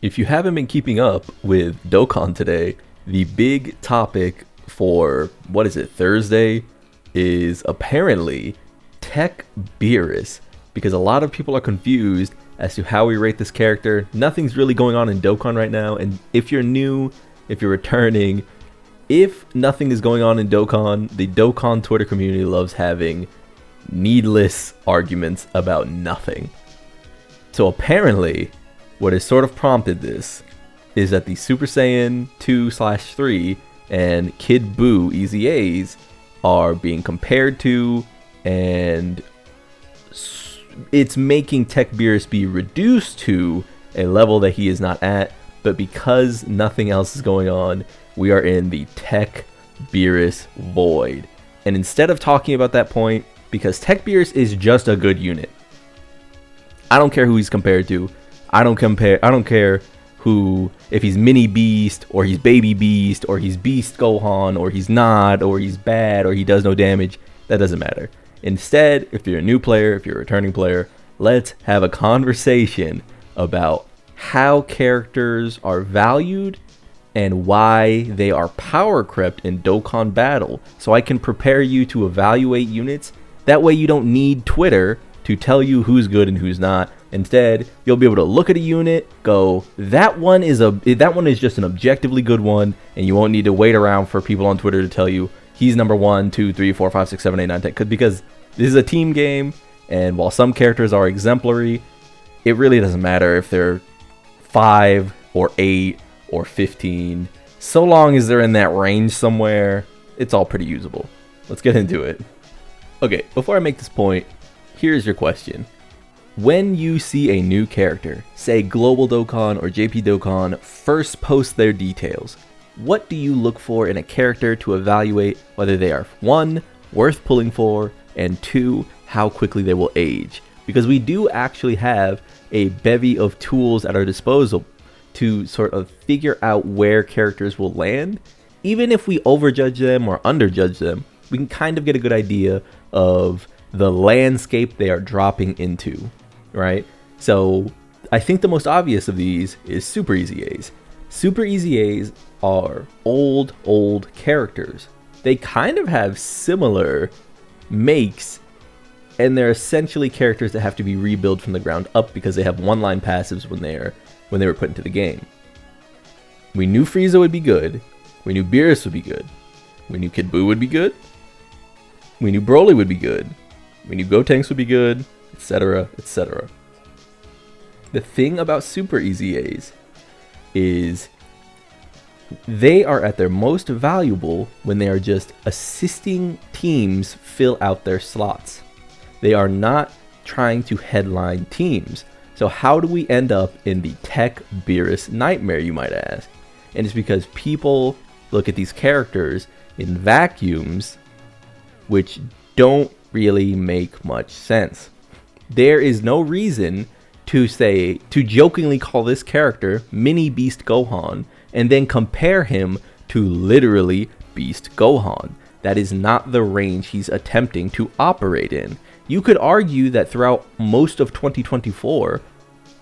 If you haven't been keeping up with Dokkan today, the big topic for, what is it, Thursday, is apparently Tech Beerus, because a lot of people are confused as to how we rate this character. Nothing's really going on in Dokkan right now, and if you're new, if you're returning, if nothing is going on in Dokkan, the Dokkan Twitter community loves having needless arguments about nothing. So apparently, what has sort of prompted this is that the Super Saiyan 2/3 and Kid Buu EZAs are being compared to, and it's making Tech Beerus be reduced to a level that he is not at. But because nothing else is going on, we are in the Tech Beerus void. And instead of talking about that point, because Tech Beerus is just a good unit, I don't care who he's compared to. I don't care who, if he's Mini Beast, or he's Baby Beast, or he's Beast Gohan, or he's not, or he's bad, or he does no damage. That doesn't matter. Instead, if you're a new player, if you're a returning player, let's have a conversation about how characters are valued and why they are power crept in Dokkan Battle, so I can prepare you to evaluate units. That way you don't need Twitter to tell you who's good and who's not. Instead, you'll be able to look at a unit, go, that one is just an objectively good one, and you won't need to wait around for people on Twitter to tell you he's number 1, 2, 3, 4, 5, 6, 7, 8, 9, 10. Because this is a team game, and while some characters are exemplary, it really doesn't matter if they're 5 or 8 or 15. So long as they're in that range somewhere, it's all pretty usable. Let's get into it. Okay, before I make this point, here's your question. When you see a new character, say Global Dokkan or JP Dokkan, first post their details, what do you look for in a character to evaluate whether they are 1, worth pulling for, and 2, how quickly they will age? Because we do actually have a bevy of tools at our disposal to sort of figure out where characters will land. Even if we overjudge them or underjudge them, we can kind of get a good idea of the landscape they are dropping into, right? So I think the most obvious of these is Super EZAs. Super EZAs are old characters. They kind of have similar makes, and they're essentially characters that have to be rebuilt from the ground up because they have one-line passives when they were put into the game. We knew Frieza would be good. We knew Beerus would be good. We knew Kid Buu would be good. We knew Broly would be good. We knew Gotenks would be good, etc., etc. The thing about Super EZAs is they are at their most valuable when they are just assisting teams fill out their slots. They are not trying to headline teams. So how do we end up in the Tech Beerus nightmare, you might ask? And it's because people look at these characters in vacuums, which don't really make much sense. There is no reason to jokingly call this character Mini Beast Gohan and then compare him to literally Beast Gohan. That is not the range he's attempting to operate in. You could argue that throughout most of 2024,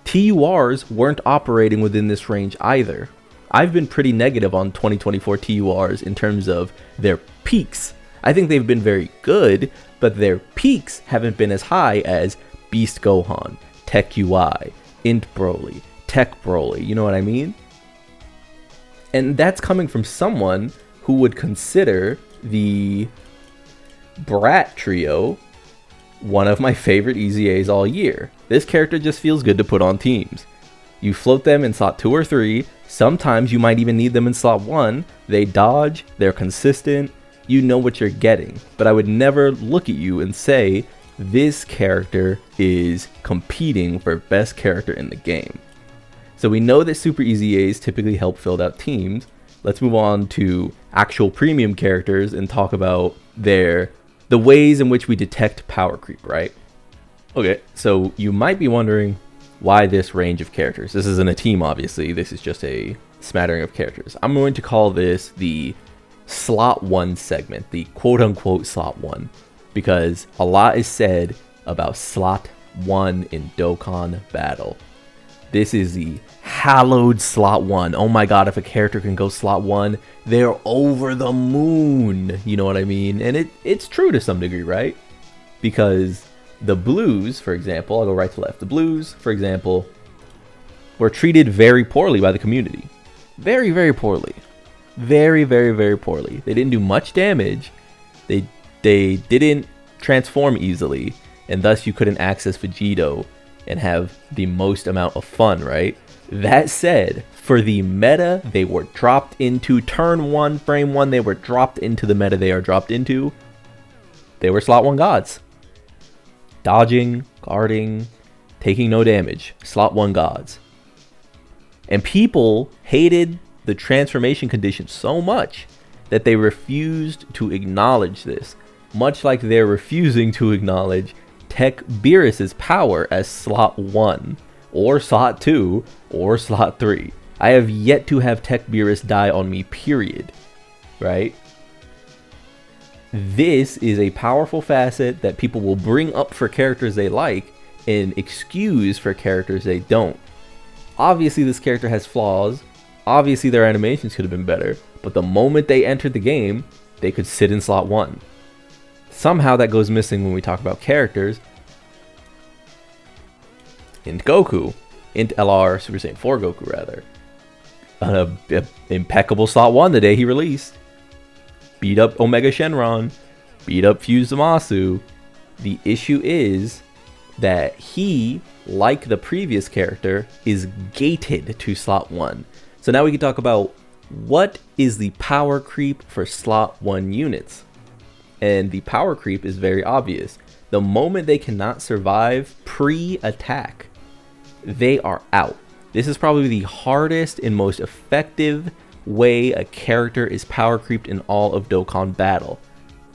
TURs weren't operating within this range either. I've been pretty negative on 2024 TURs in terms of their peaks. I think they've been very good, but their peaks haven't been as high as Beast Gohan, Tech UI, Int Broly, Tech Broly, you know what I mean? And that's coming from someone who would consider the Brat Trio one of my favorite EZAs all year. This character just feels good to put on teams. You float them in slot 2 or 3, sometimes you might even need them in slot 1, they dodge, they're consistent, you know what you're getting. But I would never look at you and say, this character is competing for best character in the game. So we know that Super EZAs typically help fill out teams. Let's move on to actual premium characters and talk about the ways in which we detect power creep, right? Okay, so you might be wondering why this range of characters. This isn't a team, obviously. This is just a smattering of characters. I'm going to call this the slot 1 segment, the quote-unquote slot 1, because a lot is said about slot 1 in Dokkan Battle. This is the hallowed slot 1. Oh my god, if a character can go slot 1, they're over the moon. You know what I mean? And it's true to some degree, right? Because the blues, for example, I'll go right to left. The blues, for example, were treated very poorly by the community. Very, very poorly. Very, very, very poorly. They didn't do much damage. They didn't transform easily, and thus you couldn't access Vegito and have the most amount of fun, right? That said, for the meta they were dropped into, turn 1, frame 1, they were dropped into the meta they are dropped into. They were slot 1 gods. Dodging, guarding, taking no damage. Slot 1 gods. And people hated the transformation condition so much that they refused to acknowledge this. Much like they're refusing to acknowledge Tech Beerus's power as slot 1, or slot 2, or slot 3. I have yet to have Tech Beerus die on me, period. Right? This is a powerful facet that people will bring up for characters they like and excuse for characters they don't. Obviously, this character has flaws. Obviously, their animations could have been better. But the moment they entered the game, they could sit in slot 1. Somehow that goes missing when we talk about characters. Int Goku. Int LR Super Saiyan 4 Goku, rather. An impeccable slot 1 the day he released. Beat up Omega Shenron. Beat up Fuse Zamasu. The issue is that he, like the previous character, is gated to slot 1. So now we can talk about what is the power creep for slot 1 units. And the power creep is very obvious. The moment they cannot survive pre-attack, they are out. This is probably the hardest and most effective way a character is power creeped in all of Dokkan Battle.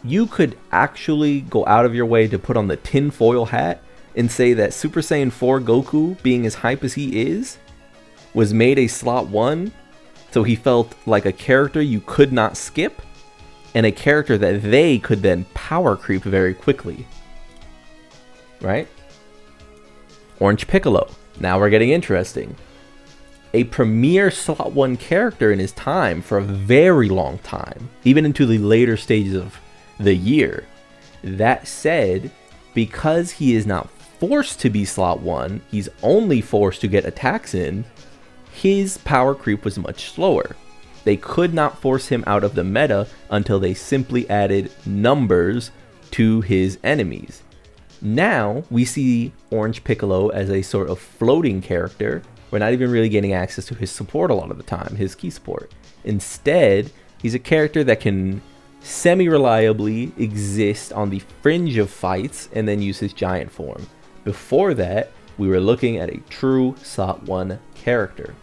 You could actually go out of your way to put on the tinfoil hat and say that Super Saiyan 4 Goku, being as hype as he is, was made a slot 1, so he felt like a character you could not skip, and a character that they could then power creep very quickly. Right? Orange Piccolo. Now we're getting interesting. A premier slot 1 character in his time for a very long time, even into the later stages of the year. That said, because he is not forced to be slot 1, he's only forced to get attacks in, his power creep was much slower. They could not force him out of the meta until they simply added numbers to his enemies. Now we see Orange Piccolo as a sort of floating character. We're not even really getting access to his support a lot of the time, his key support. Instead, he's a character that can semi-reliably exist on the fringe of fights and then use his giant form. Before that, we were looking at a true slot 1 character.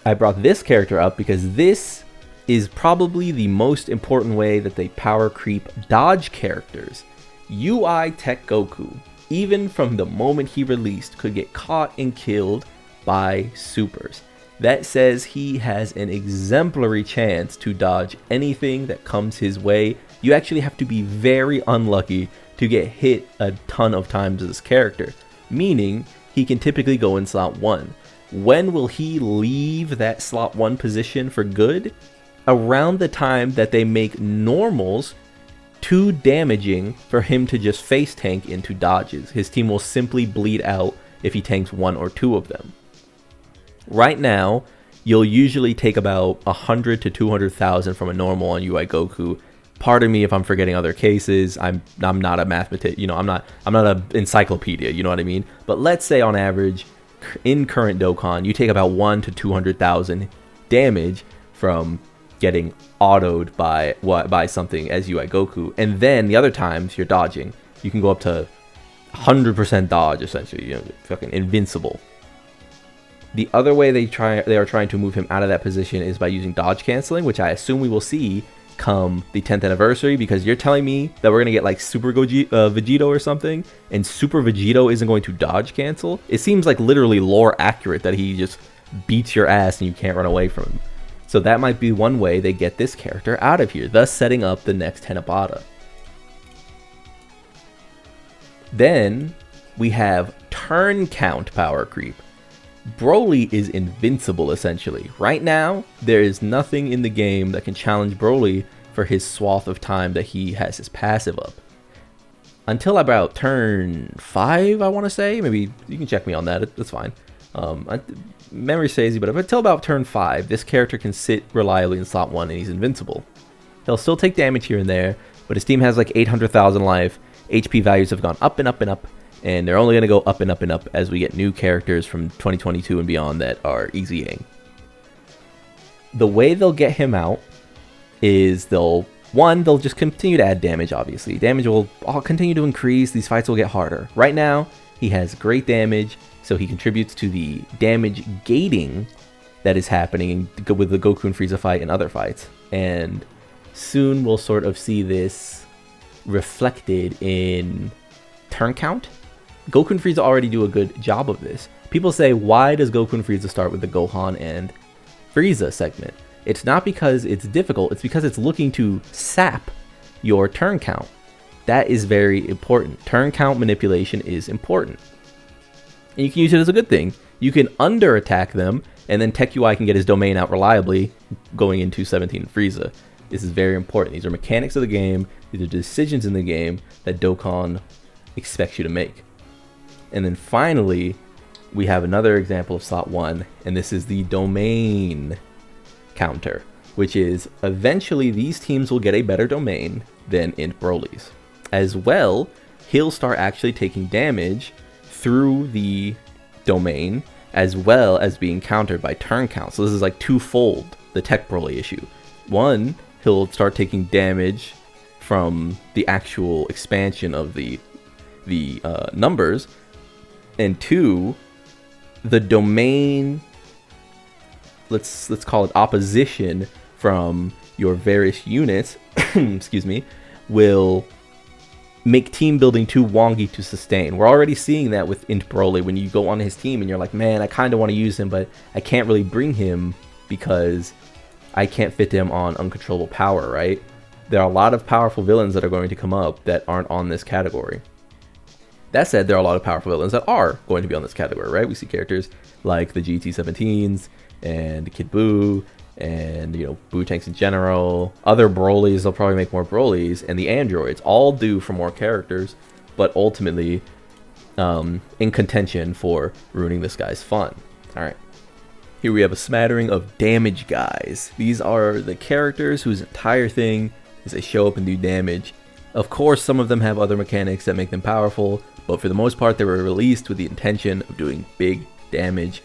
I brought this character up because this is probably the most important way that they power creep dodge characters. UI Tech Goku, even from the moment he released, could get caught and killed by supers. That says he has an exemplary chance to dodge anything that comes his way. You actually have to be very unlucky to get hit a ton of times as this character, meaning he can typically go in slot 1. When will he leave that slot 1 position for good? Around the time that they make normals too damaging for him to just face tank into dodges. His team will simply bleed out if he tanks 1 or 2 of them. Right now, you'll usually take about 100 to 200,000 from a normal on UI Goku. Pardon me if I'm forgetting other cases. I'm not a mathematician, you know, I'm not an encyclopedia, you know what I mean? But let's say on average, in current Dokkan, you take about 1 to 200,000 damage from getting autoed by something as UI Goku, and then the other times you're dodging. You can go up to 100% dodge, essentially, you know, fucking invincible. The other way they are trying to move him out of that position is by using dodge canceling, which I assume we will see come the 10th anniversary, because you're telling me that we're gonna get like Super Vegito or something, and Super Vegito isn't going to dodge cancel? It seems like literally lore accurate that he just beats your ass and you can't run away from him. So that might be one way they get this character out of here, thus setting up the next Tenabata. Then we have turn count power creep. Broly is invincible essentially. Right now, there is nothing in the game that can challenge Broly for his swath of time that he has his passive up. Until about turn 5, I want to say. Maybe you can check me on that. That's fine. Memory stays easy, but until about turn 5, this character can sit reliably in slot 1 and he's invincible. He'll still take damage here and there, but his team has like 800,000 life. HP values have gone up and up and up, and they're only going to go up and up and up as we get new characters from 2022 and beyond that are EZAing. The way they'll get him out is they'll just continue to add damage, obviously. Damage will continue to increase. These fights will get harder. Right now, he has great damage, so he contributes to the damage gating that is happening with the Goku and Frieza fight and other fights. And soon we'll sort of see this reflected in turn count. Goku and Frieza already do a good job of this. People say, why does Goku and Frieza start with the Gohan and Frieza segment? It's not because it's difficult, it's because it's looking to sap your turn count. That is very important. Turn count manipulation is important. And you can use it as a good thing. You can under attack them, and then Tech UI can get his domain out reliably going into 17 Frieza. This is very important. These are mechanics of the game. These are decisions in the game that Dokkan expects you to make. And then finally, we have another example of slot 1, and this is the domain counter, which is eventually these teams will get a better domain than Int Broly's. As well, he'll start actually taking damage through the domain, as well as being countered by turn count. So this is like twofold the Tech Broly issue. One, he'll start taking damage from the actual expansion of the numbers, and two, the domain, let's call it opposition from your various units, excuse me, will make team building too wonky to sustain. We're already seeing that with Int Broly when you go on his team and you're like, man, I kind of want to use him, but I can't really bring him because I can't fit him on uncontrollable power, right? There are a lot of powerful villains that are going to come up that aren't on this category. That said, there are a lot of powerful villains that are going to be on this category, right? We see characters like the GT17s and Kid Buu and, you know, Buu Tanks in general. Other Brolys, they'll probably make more Brolys, and the androids, all due for more characters, but ultimately in contention for ruining this guy's fun. All right. Here we have a smattering of damage guys. These are the characters whose entire thing is they show up and do damage. Of course, some of them have other mechanics that make them powerful, but for the most part, they were released with the intention of doing big damage.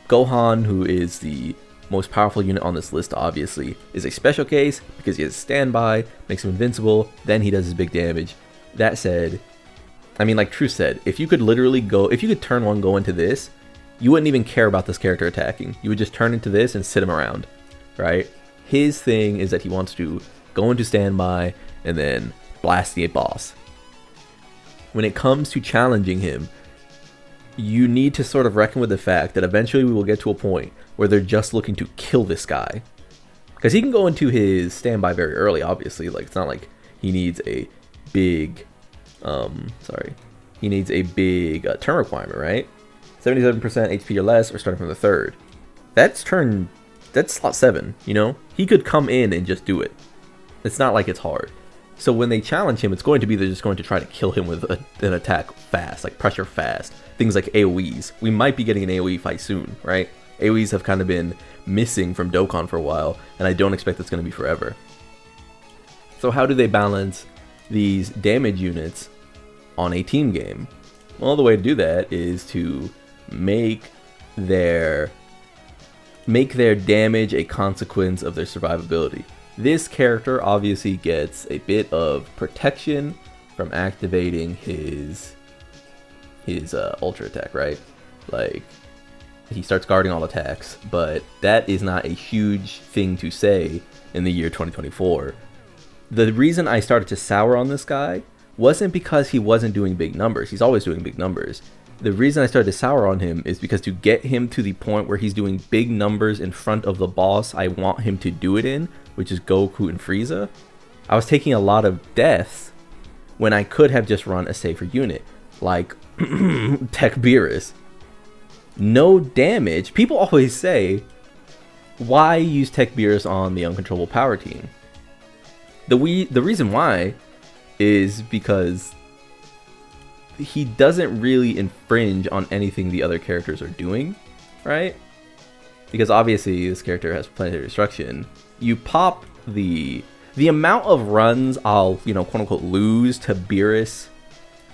Gohan, who is the most powerful unit on this list, obviously, is a special case because he has standby, makes him invincible, then he does his big damage. That said, I mean, like True said, if you could literally if you could turn one, go into this, you wouldn't even care about this character attacking. You would just turn into this and sit him around, right? His thing is that he wants to go into standby and then blast the boss. When it comes to challenging him, you need to sort of reckon with the fact that eventually we will get to a point where they're just looking to kill this guy. Because he can go into his standby very early, obviously. Like, it's not like he needs a big, he needs a big turn requirement, right? 77% HP or less, or starting from the third. That's slot 7, you know? He could come in and just do it. It's not like it's hard. So when they challenge him, it's going to be they're just going to try to kill him with an attack fast, like pressure fast. Things like AoEs. We might be getting an AoE fight soon, right? AoEs have kind of been missing from Dokkan for a while, and I don't expect it's going to be forever. So how do they balance these damage units on a team game? Well, the way to do that is to make their damage a consequence of their survivability. This character obviously gets a bit of protection from activating his ultra attack, right? Like, he starts guarding all attacks, but that is not a huge thing to say in the year 2024. The reason I started to sour on this guy wasn't because he wasn't doing big numbers. He's always doing big numbers. The reason I started to sour on him is because to get him to the point where he's doing big numbers in front of the boss I want him to do it in, which is Goku and Frieza, I was taking a lot of deaths when I could have just run a safer unit. like Tech Beerus. No damage. People always say, why use Tech Beerus on the Uncontrollable Power team? The reason why is because he doesn't really infringe on anything the other characters are doing, right? Because obviously this character has planetary destruction. You pop the amount of runs I'll, you know, quote unquote lose to Beerus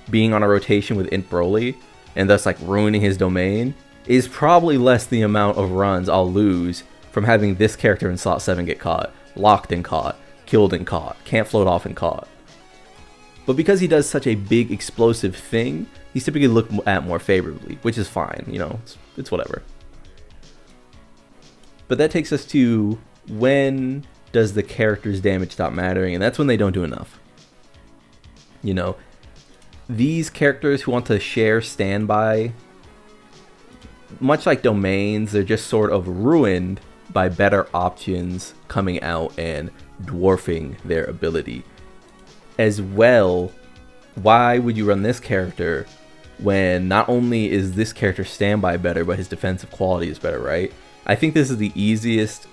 being on a rotation with Int Broly and thus like ruining his domain is probably less the amount of runs I'll lose from having this character in slot 7 get caught, locked and caught, killed and caught, can't float off and caught. But because he does such a big explosive thing, he's typically looked at more favorably, which is fine, you know, it's whatever. But that takes us to, when does the character's damage stop mattering? And that's when they don't do enough. You know, these characters who want to share standby, much like domains, they're just sort of ruined by better options coming out and dwarfing their ability. As well, why would you run this character when not only is this character standby better, but his defensive quality is better, right? I think this is the easiest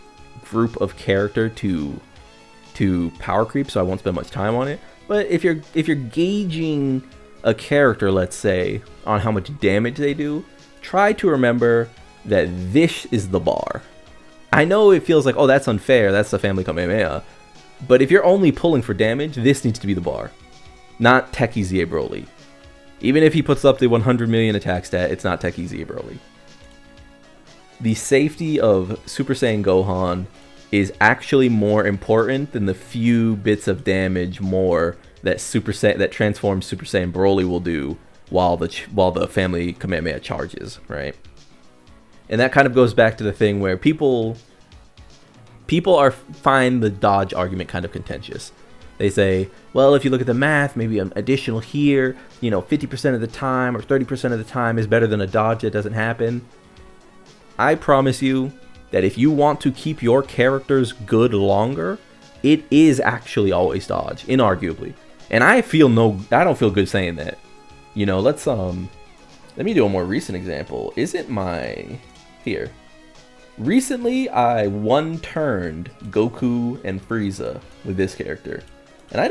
group of character to power creep, so I won't spend much time on it. But if you're gauging a character, let's say, on how much damage they do, try to remember that this is the bar. I know it feels like, oh, that's unfair, that's the Family Kamehameha. But if you're only pulling for damage, this needs to be the bar. Not Tech EZA Broly. Even if he puts up the 100 million attack stat, it's not Tech EZA Broly. The safety of Super Saiyan Gohan is actually more important than the few bits of damage more that transformed Super Saiyan Broly will do while the Family Kamehameha charges, right? And that kind of goes back to the thing where people find the dodge argument kind of contentious. They say, well, if you look at the math, maybe an additional here, you know, 50% of the time or 30% of the time is better than a dodge that doesn't happen. I promise you that if you want to keep your characters good longer, it is actually always dodge, inarguably. And I don't feel good saying that. You know, let me do a more recent example. Here. Recently, I one-turned Goku and Frieza with this character. And I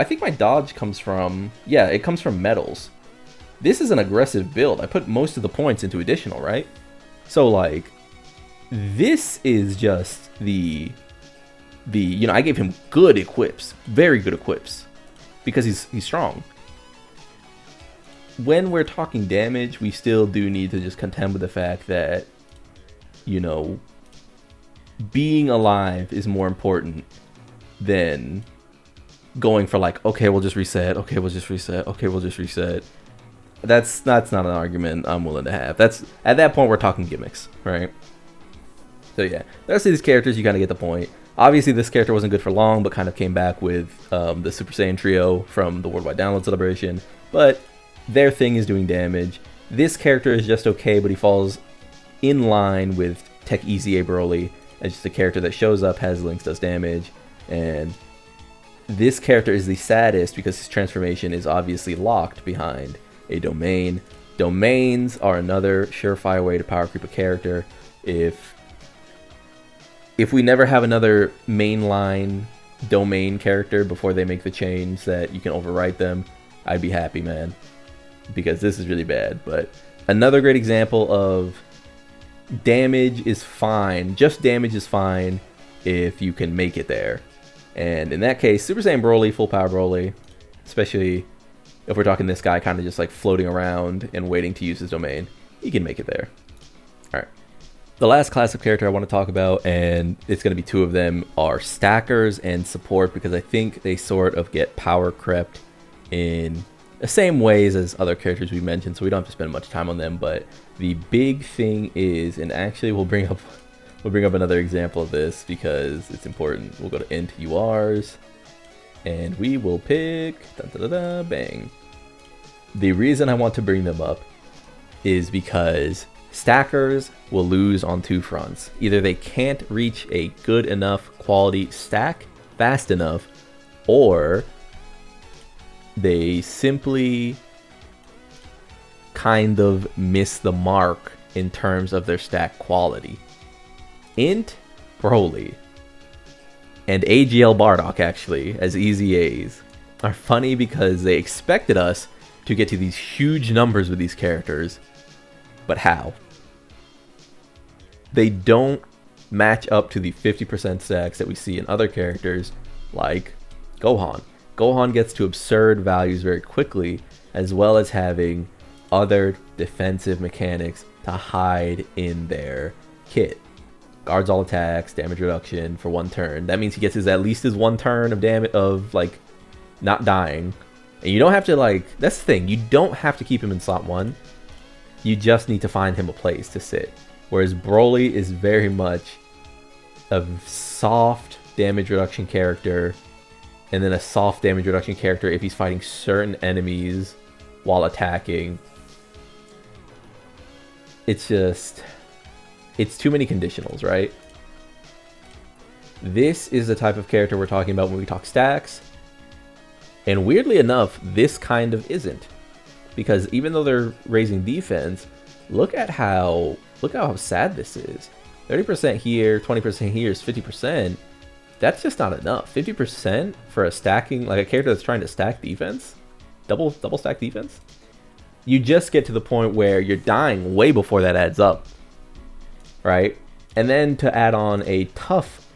think my dodge comes from, it comes from metals. This is an aggressive build. I put most of the points into additional, right? So, like, this is just you know, I gave him good equips, very good equips, because he's strong. When we're talking damage, we still do need to just contend with the fact that, you know, being alive is more important than going for like, okay, we'll just reset, okay, we'll just reset, okay, we'll just reset. That's not an argument I'm willing to have. That's, at that point, we're talking gimmicks, right? So yeah, the rest of these characters, you kind of get the point. Obviously, this character wasn't good for long, but kind of came back with the Super Saiyan trio from the Worldwide Download Celebration. But their thing is doing damage. This character is just okay, but he falls in line with Tech EZA Broly as just a character that shows up, has links, does damage, and this character is the saddest because his transformation is obviously locked behind a domain. Domains are another surefire way to power creep a character. If we never have another mainline domain character before they make the change that you can overwrite them, I'd be happy, man, because this is really bad. But another great example of damage is fine, just damage is fine if you can make it there. And in that case, Super Saiyan Broly, full power Broly, especially if we're talking this guy kind of just like floating around and waiting to use his domain, he can make it there. All right. The last class of character I want to talk about, and it's going to be two of them, are stackers and support, because I think they sort of get power crept in the same ways as other characters we mentioned, so we don't have to spend much time on them. But the big thing is, and actually we'll bring up another example of this because it's important. We'll go to int URs, and we will pick bang. The reason I want to bring them up is because stackers will lose on two fronts. Either they can't reach a good enough quality stack fast enough, or they simply kind of miss the mark in terms of their stack quality. Int, Broly, and AGL Bardock, actually, as EZAs, are funny because they expected us to get to these huge numbers with these characters, but how? They don't match up to the 50% stacks that we see in other characters like Gohan. Gohan gets to absurd values very quickly, as well as having other defensive mechanics to hide in their kit. Guards all attacks, damage reduction for 1 turn. That means he gets at least his 1 turn of damage of like not dying. And you don't have to that's the thing, you don't have to keep him in slot 1. You just need to find him a place to sit. Whereas Broly is very much a soft damage reduction character, and then a soft damage reduction character if he's fighting certain enemies while attacking. It's too many conditionals, right? This is the type of character we're talking about when we talk stacks. And weirdly enough, this kind of isn't. Because even though they're raising defense, look how sad this is. 30% here, 20% here is 50%. That's just not enough. 50% for a stacking, like a character that's trying to stack defense, double stack defense. You just get to the point where you're dying way before that adds up, right? And then to add on a tough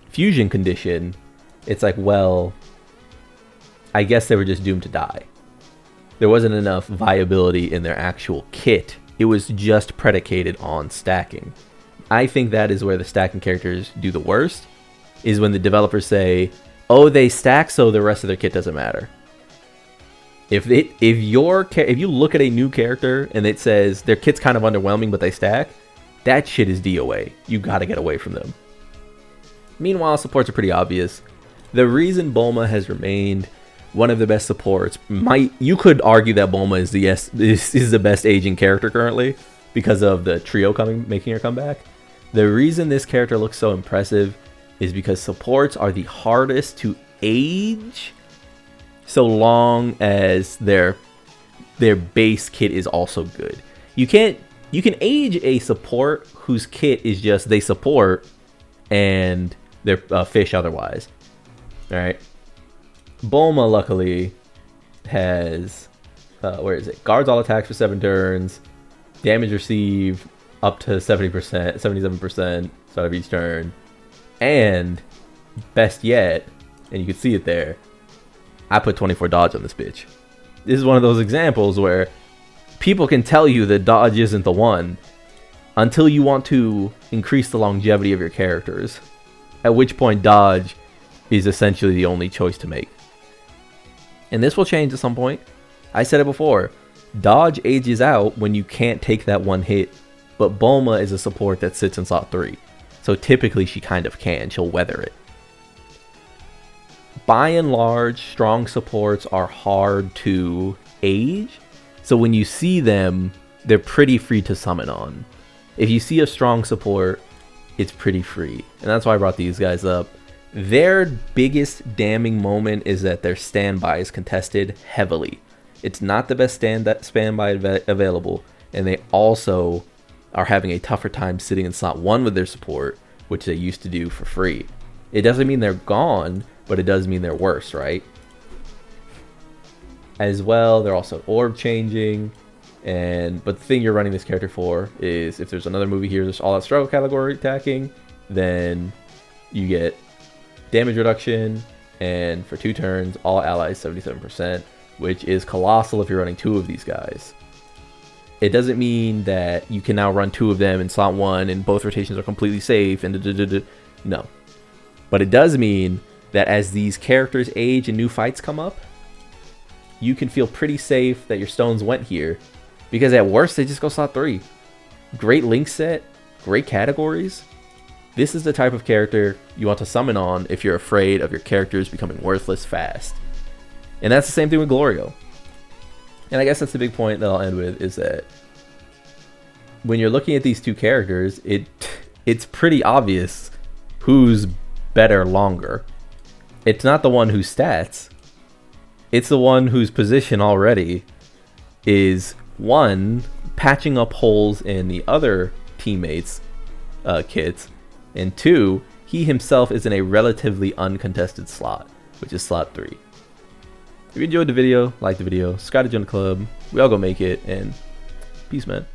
fusion condition, it's like, well, I guess they were just doomed to die. There wasn't enough viability in their actual kit. It was just predicated on stacking. I think that is where the stacking characters do the worst, is when the developers say, oh, they stack so the rest of their kit doesn't matter. If you look at a new character and it says their kit's kind of underwhelming but they stack, that shit is DOA. You gotta get away from them. Meanwhile, supports are pretty obvious. The reason Bulma has remained one of the best supports, you could argue that Bulma is the best aging character currently because of the trio making her comeback. The reason this character looks so impressive is because supports are the hardest to age, so long as their base kit is also good. You can age a support whose kit is just they support and they're fish otherwise. All right. Bulma luckily has guards all attacks for 7 turns, damage received up to 70%, 77% start of each turn, and best yet, and you can see it there, I put 24 dodge on this bitch. This is one of those examples where people can tell you that dodge isn't the one until you want to increase the longevity of your characters, at which point dodge is essentially the only choice to make. And this will change at some point. I said it before, dodge ages out when you can't take that one hit, but Bulma is a support that sits in slot 3. So typically she kind of can, she'll weather it. By and large, strong supports are hard to age, so when you see them, they're pretty free to summon on. If you see a strong support, it's pretty free, and that's why I brought these guys up. Their biggest damning moment is that their standby is contested heavily. It's not the best standby available, and they also are having a tougher time sitting in slot 1 with their support, which they used to do for free. It doesn't mean they're gone, but it does mean they're worse, right? As well, they're also orb changing, but the thing you're running this character for is if there's another movie here, there's all out struggle category attacking, then you get damage reduction, and for 2 turns, all allies 77%, which is colossal if you're running 2 of these guys. It doesn't mean that you can now run 2 of them in slot 1 and both rotations are completely safe and no. But it does mean that as these characters age and new fights come up, you can feel pretty safe that your stones went here, because at worst they just go slot 3. Great link set, great categories. This is the type of character you want to summon on if you're afraid of your characters becoming worthless fast. And that's the same thing with Glorio. And I guess that's the big point that I'll end with, is that when you're looking at these 2 characters, it's pretty obvious who's better longer. It's not the one whose stats, it's the one whose position already is one, patching up holes in the other teammates' kits, and two, he himself is in a relatively uncontested slot, which is slot 3. If you enjoyed the video, like the video, subscribe to join the club. We all go make it, and peace, man.